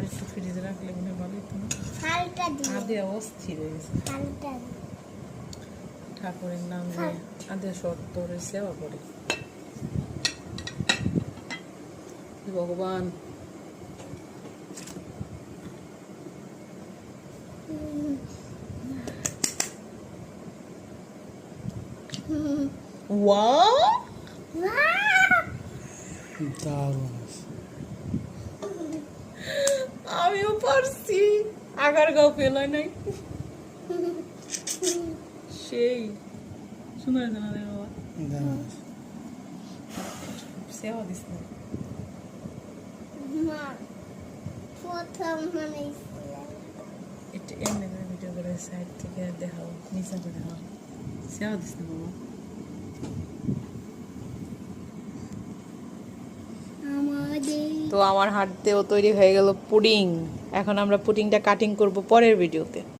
একটু ফ্রিজে রাখলে মনে হয় ভালো হতো না। আদে অস্থির হয়ে গেছে। ঠাকুরের নাম নিয়ে আদে সত্তর সেবা করে। ভগবান আমিও পারছি আগার গাও ফেল হয় নাই সেই শোনা জানা রে বাবা সেবা দিস না এটা এমনি করে ভিডিও করে সাইড থেকে দেখাও নিচে করে দেখাও সেবা দিস না বাবা তো আমার হাত দিয়েও তৈরি হয়ে গেল পুডিং এখন আমরা পুডিংটা কাটিং করব পরের ভিডিওতে